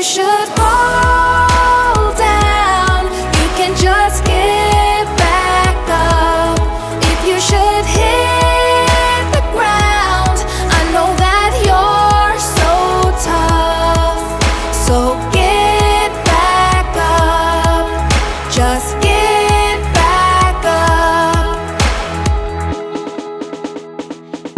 should fall down, you can just get back up. If you should hit the ground, I know that you're so tough. So get back up, just get back up.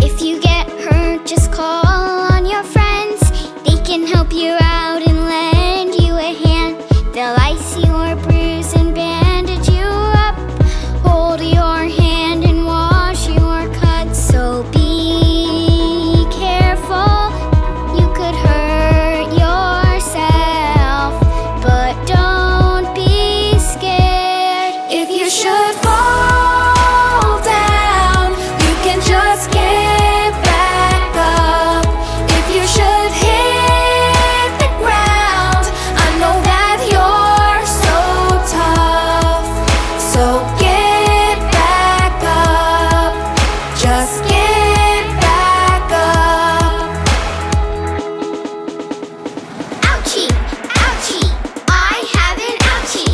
If you get hurt, just call on your friends. They can help you out and lend you a hand. They'll ice your bruise and bandage you up, hold your hand and wash your cuts. So be careful, you could hurt yourself, but don't be scared. If you should fall down, you can just get back up. If you should hit the ground, I know that you're so tough. So get back up, just get back up. Ouchie, ouchie, I have an ouchie.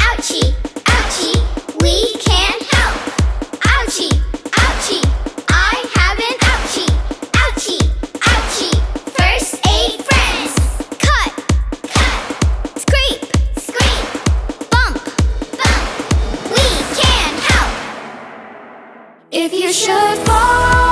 Ouchie, ouchie, we can't help. Ouchie, ouchie, I have an ouchie. Ouchie, ouchie, first aid friends. Cut, cut, scrape, scrape, bump, bump, we can help. If you should fall